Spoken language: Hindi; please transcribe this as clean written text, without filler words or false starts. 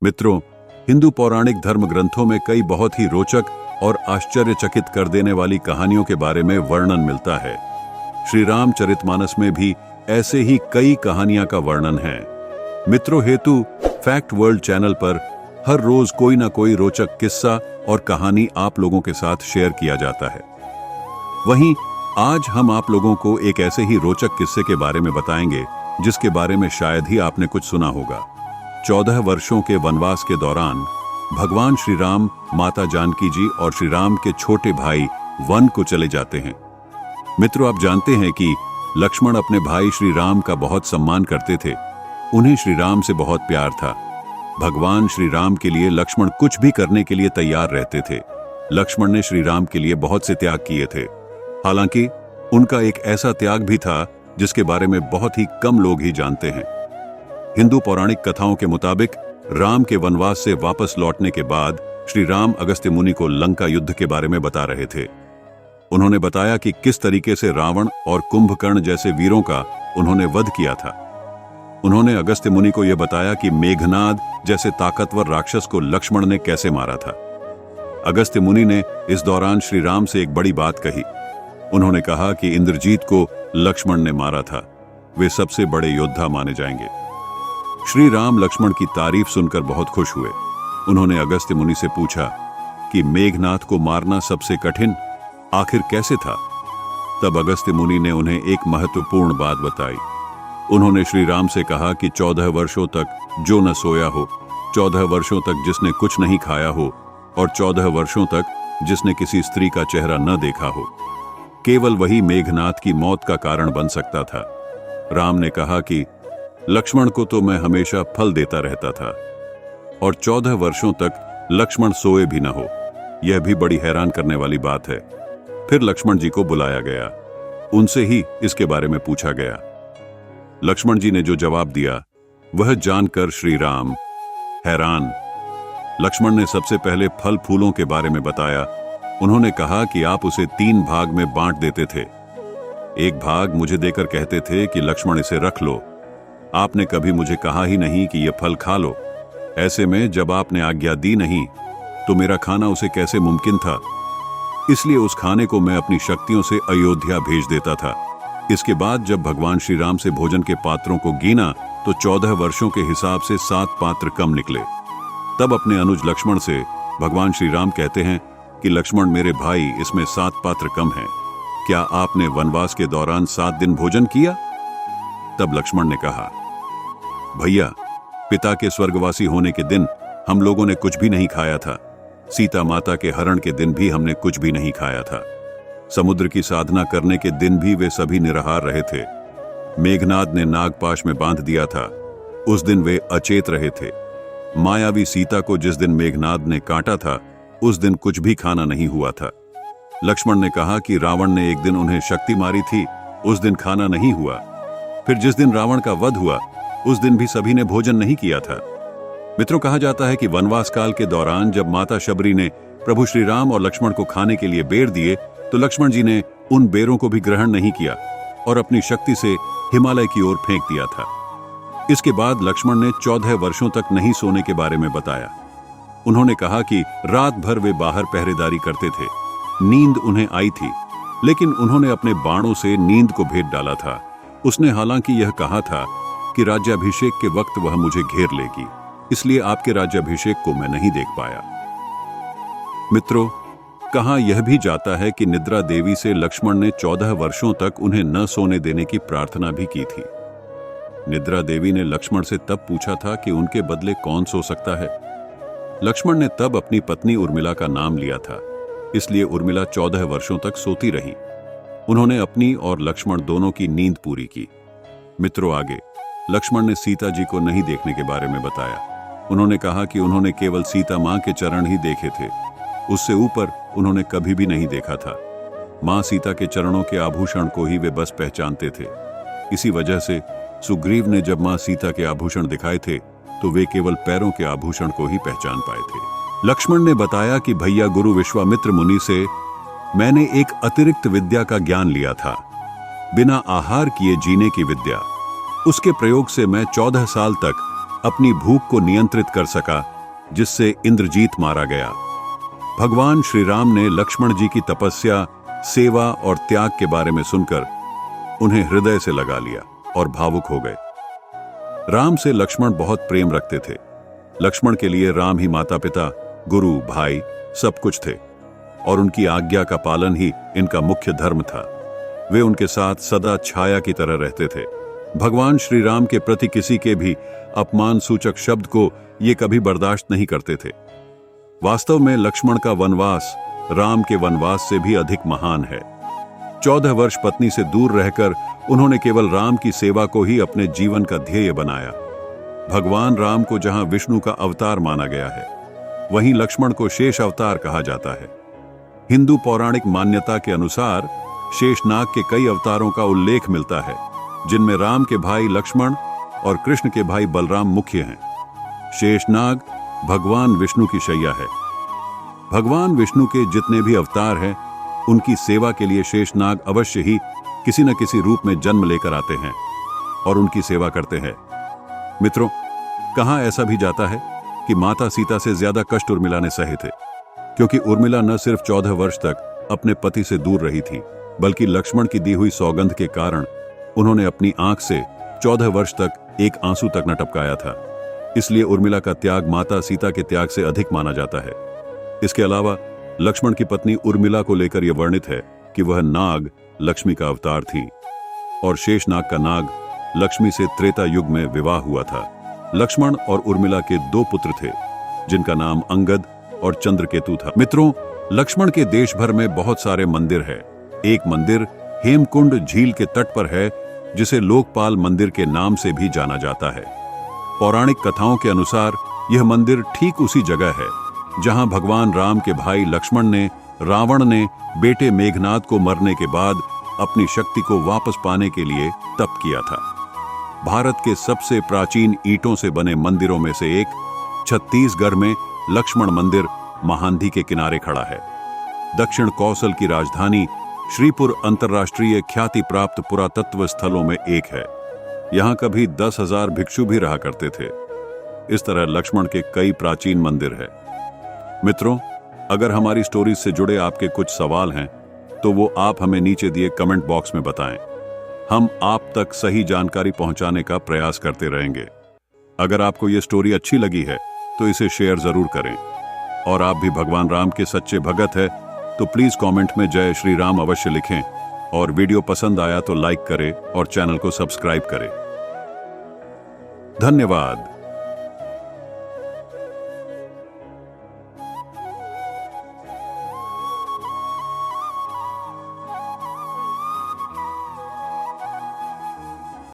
मित्रों, हिंदू पौराणिक धर्म ग्रंथों में कई बहुत ही रोचक और आश्चर्यचकित कर देने वाली कहानियों के बारे में वर्णन मिलता है। श्री रामचरितमानस में भी ऐसे ही कई कहानियां का वर्णन है। मित्रों हेतु फैक्ट वर्ल्ड चैनल पर हर रोज कोई ना कोई रोचक किस्सा और कहानी आप लोगों के साथ शेयर किया जाता है। वहीं आज हम आप लोगों को एक ऐसे ही रोचक किस्से के बारे में बताएंगे जिसके बारे में शायद ही आपने कुछ सुना होगा। 14 वर्षों के वनवास के दौरान भगवान श्री राम, माता जानकी जी और श्री राम के छोटे भाई वन को चले जाते हैं। मित्रों, आप जानते हैं कि लक्ष्मण अपने भाई श्री राम का बहुत सम्मान करते थे। उन्हें श्री राम से बहुत प्यार था। भगवान श्री राम के लिए लक्ष्मण कुछ भी करने के लिए तैयार रहते थे। लक्ष्मण ने श्री राम के लिए बहुत से त्याग किए थे। हालांकि उनका एक ऐसा त्याग भी था जिसके बारे में बहुत ही कम लोग ही जानते हैं। हिंदू पौराणिक कथाओं के मुताबिक राम के वनवास से वापस लौटने के बाद श्री राम अगस्त्य मुनि को लंका युद्ध के बारे में बता रहे थे। उन्होंने बताया कि किस तरीके से रावण और कुंभकर्ण जैसे वीरों का उन्होंने वध किया था। उन्होंने अगस्त्य मुनि को यह बताया कि मेघनाद जैसे ताकतवर राक्षस को लक्ष्मण ने कैसे मारा था। अगस्त्य मुनि ने इस दौरान श्री राम से एक बड़ी बात कही। उन्होंने कहा कि इंद्रजीत को लक्ष्मण ने मारा था, वे सबसे बड़े योद्धा माने जाएंगे। श्री राम लक्ष्मण की तारीफ सुनकर बहुत खुश हुए। उन्होंने अगस्त्य मुनि से पूछा कि मेघनाद को मारना सबसे कठिन आखिर कैसे था। तब अगस्त्य मुनि ने उन्हें एक महत्वपूर्ण बात बताई। उन्होंने श्री राम से कहा कि 14 वर्षों तक जो न सोया हो, 14 वर्षों तक जिसने कुछ नहीं खाया हो और 14 वर्षों तक जिसने किसी स्त्री का चेहरा न देखा हो, केवल वही मेघनाद की मौत का कारण बन सकता था। राम ने कहा कि लक्ष्मण को तो मैं हमेशा फल देता रहता था और 14 वर्षों तक लक्ष्मण सोए भी न हो, यह भी बड़ी हैरान करने वाली बात है। फिर लक्ष्मण जी को बुलाया गया। उनसे ही इसके बारे में पूछा गया। लक्ष्मण जी ने जो जवाब दिया वह जानकर श्री राम हैरान। लक्ष्मण ने सबसे पहले फल फूलों के बारे में बताया। उन्होंने कहा कि आप उसे 3 भाग में बांट देते थे। एक भाग मुझे देकर कहते थे कि लक्ष्मण इसे रख लो। आपने कभी मुझे कहा ही नहीं कि यह फल खा लो। ऐसे में जब आपने आज्ञा दी नहीं तो मेरा खाना उसे कैसे मुमकिन था। इसलिए उस खाने को मैं अपनी शक्तियों से अयोध्या भेज देता था। इसके बाद जब भगवान श्री राम से भोजन के पात्रों को गिना तो 14 वर्षों के हिसाब से 7 पात्र कम निकले। तब अपने अनुज लक्ष्मण से भगवान श्री राम कहते हैं कि लक्ष्मण मेरे भाई, इसमें 7 पात्र कम हैं। क्या आपने वनवास के दौरान 7 दिन भोजन किया? तब लक्ष्मण ने कहा, भैया, पिता के स्वर्गवासी होने के दिन हम लोगों ने कुछ भी नहीं खाया था। सीता माता के हरण के दिन भी हमने कुछ भी नहीं खाया था। समुद्र की साधना करने के दिन भी वे सभी निराहार रहे थे। मेघनाद ने नागपाश में बांध दिया था, उस दिन वे अचेत रहे थे। मायावी सीता को जिस दिन मेघनाद ने काटा था उस दिन कुछ भी खाना नहीं हुआ था। लक्ष्मण ने कहा कि रावण ने एक दिन उन्हें शक्ति मारी थी, उस दिन खाना नहीं हुआ। फिर जिस दिन रावण का वध हुआ उस दिन भी सभी ने भोजन नहीं किया था। मित्रों, कहा जाता है कि वनवास काल के दौरान जब माता शबरी ने प्रभु श्री राम और लक्ष्मण को खाने के लिए बेर दिए तो लक्ष्मण जी ने उन बेरों को भी ग्रहण नहीं किया और अपनी शक्ति से हिमालय की ओर फेंक दिया था। इसके बाद लक्ष्मण ने 14 वर्षों तक नहीं सोने के बारे में बताया। उन्होंने कहा कि रात भर वे बाहर पहरेदारी करते थे। नींद उन्हें आई थी, लेकिन उन्होंने अपने बाणों से नींद को भेद डाला था। उसने हालांकि यह कहा था कि राज्याभिषेक के वक्त वह मुझे घेर लेगी, इसलिए आपके राज्याभिषेक को मैं नहीं देख पाया। मित्रों, कहा यह भी जाता है कि निद्रा देवी से लक्ष्मण ने 14 वर्षों तक उन्हें न सोने देने की प्रार्थना भी की थी। निद्रा देवी ने लक्ष्मण से तब पूछा था कि उनके बदले कौन सो सकता है। लक्ष्मण ने तब अपनी पत्नी उर्मिला का नाम लिया था, इसलिए उर्मिला 14 वर्षों तक सोती रही। उन्होंने अपनी और लक्ष्मण दोनों की नींद पूरी की। मित्रों, आगे लक्ष्मण ने सीता जी को नहीं देखने के बारे में बताया। उन्होंने कहा कि उन्होंने केवल सीता मां के चरण ही देखे थे, उससे ऊपर उन्होंने कभी भी नहीं देखा था। मां सीता के चरणों के आभूषण को ही वे बस पहचानते थे। इसी वजह से सुग्रीव ने जब मां सीता के आभूषण दिखाए थे तो वे केवल पैरों के आभूषण को ही पहचान पाए थे। लक्ष्मण ने बताया कि भैया, गुरु विश्वामित्र मुनि से मैंने एक अतिरिक्त विद्या का ज्ञान लिया था, बिना आहार किए जीने की विद्या। उसके प्रयोग से मैं 14 साल तक अपनी भूख को नियंत्रित कर सका जिससे इंद्रजीत मारा गया। भगवान श्री राम ने लक्ष्मण जी की तपस्या, सेवा और त्याग के बारे में सुनकर उन्हें हृदय से लगा लिया और भावुक हो गए। राम से लक्ष्मण बहुत प्रेम रखते थे। लक्ष्मण के लिए राम ही माता पिता, गुरु, भाई सब कुछ थे और उनकी आज्ञा का पालन ही इनका मुख्य धर्म था। वे उनके साथ सदा छाया की तरह रहते थे। भगवान श्री राम के प्रति किसी के भी अपमान सूचक शब्द को ये कभी बर्दाश्त नहीं करते थे। वास्तव में लक्ष्मण का वनवास राम के वनवास से भी अधिक महान है। 14 वर्ष पत्नी से दूर रहकर उन्होंने केवल राम की सेवा को ही अपने जीवन का ध्येय बनाया। भगवान राम को जहां विष्णु का अवतार माना गया है, वहीं लक्ष्मण को शेष अवतार कहा जाता है। हिंदू पौराणिक मान्यता के अनुसार शेषनाग के कई अवतारों का उल्लेख मिलता है, जिनमें राम के भाई लक्ष्मण और कृष्ण के भाई बलराम मुख्य हैं। शेषनाग भगवान विष्णु की शैया है। भगवान विष्णु के जितने भी अवतार हैं, उनकी सेवा के लिए शेषनाग अवश्य ही किसी न किसी रूप में जन्म लेकर आते हैं और उनकी सेवा करते हैं। मित्रों, कहां ऐसा भी जाता है कि माता सीता से ज्यादा कष्ट उर्मिला ने सहे थे, क्योंकि उर्मिला न सिर्फ 14 वर्ष तक अपने पति से दूर रही थी, बल्कि लक्ष्मण की दी हुई सौगंध के कारण उन्होंने अपनी आंख से 14 वर्ष तक एक आंसू तक न टपकाया था। इसलिए उर्मिला का त्याग माता सीता के त्याग से अधिक माना जाता है। इसके अलावा लक्ष्मण की पत्नी उर्मिला को लेकर यह वर्णित है कि वह नाग लक्ष्मी का अवतार थी और शेषनाग का नाग लक्ष्मी से त्रेता युग में विवाह हुआ था। लक्ष्मण और उर्मिला के 2 पुत्र थे, जिनका नाम अंगद और चंद्रकेतु था। मित्रों, लक्ष्मण के देश भर में बहुत सारे मंदिर है। एक मंदिर हेमकुंड झील के तट पर है, जिसे लोकपाल मंदिर के नाम से भी जाना जाता है। पौराणिक कथाओं के अनुसार यह मंदिर ठीक उसी जगह है जहां भगवान राम के भाई लक्ष्मण ने रावण ने बेटे मेघनाद को मरने के बाद अपनी शक्ति को वापस पाने के लिए तप किया था। भारत के सबसे प्राचीन ईंटों से बने मंदिरों में से एक छत्तीसगढ़ में लक्ष्मण मंदिर महानदी के किनारे खड़ा है। दक्षिण कौशल की राजधानी श्रीपुर अंतर्राष्ट्रीय ख्याति प्राप्त पुरातत्व स्थलों में एक है। यहाँ कभी 10,000 भिक्षु भी रहा करते थे। इस तरह लक्ष्मण के कई प्राचीन मंदिर है। मित्रों, अगर हमारी स्टोरीज से जुड़े आपके कुछ सवाल हैं, तो वो आप हमें नीचे दिए कमेंट बॉक्स में बताएं। हम आप तक सही जानकारी पहुंचाने का प्रयास करते रहेंगे। अगर आपको ये स्टोरी अच्छी लगी है तो इसे शेयर जरूर करें, और आप भी भगवान राम के सच्चे भगत है तो प्लीज कमेंट में जय श्री राम अवश्य लिखें, और वीडियो पसंद आया तो लाइक करें और चैनल को सब्सक्राइब करें। धन्यवाद।